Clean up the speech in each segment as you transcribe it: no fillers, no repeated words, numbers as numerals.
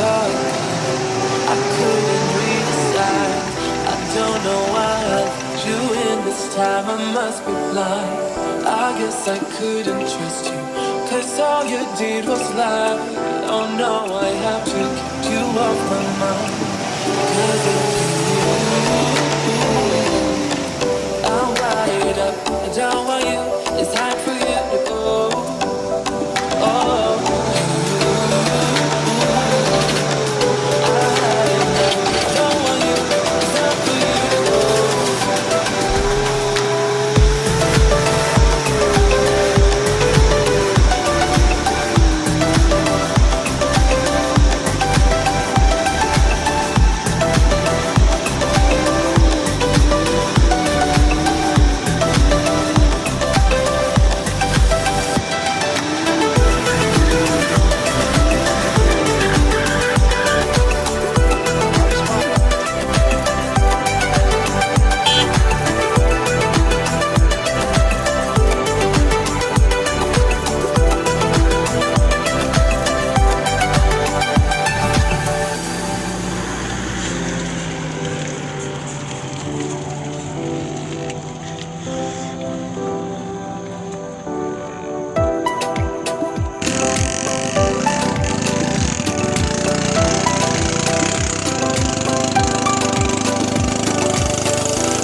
saw it I couldn't read the signs. I don't know why I let you in this time. I must be blind. I guess I couldn't trust you, 'cause all you did was lie. Oh no, I have to keep you off my mind. 'Cause of you, I'm wired up. I don't want you. It's time for you to go. Oh, don't want you. It's time for you to go.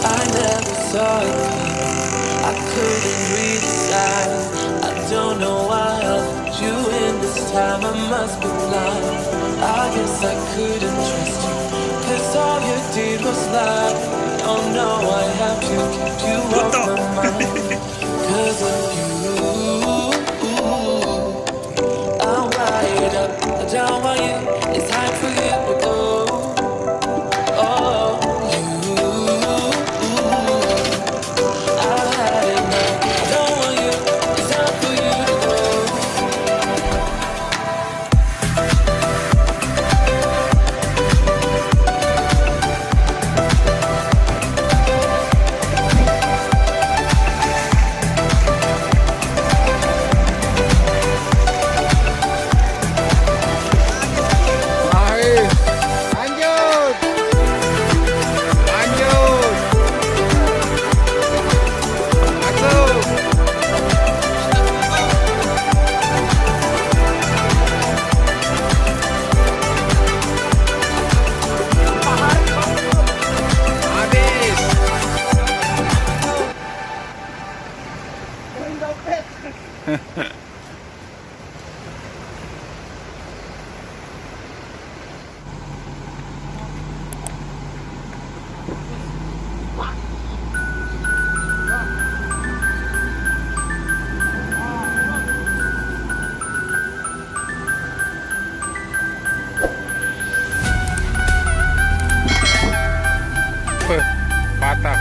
I never saw it coming. I couldn't read the signs. I don't know why I let you in this time. I must be blind. I guess I couldn't trust you, 'cause all you did was lie. Oh no, I have to keep you off my mind. 'Cause of you, I'm wired up. I don't want you. It's time for you to go. Oh, I've had enough. I don't want you. It's time for you to go. Ahí. Lanjut. Lanjut. Masuk. Habis. Patah.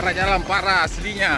parah jalan, parah aslinya.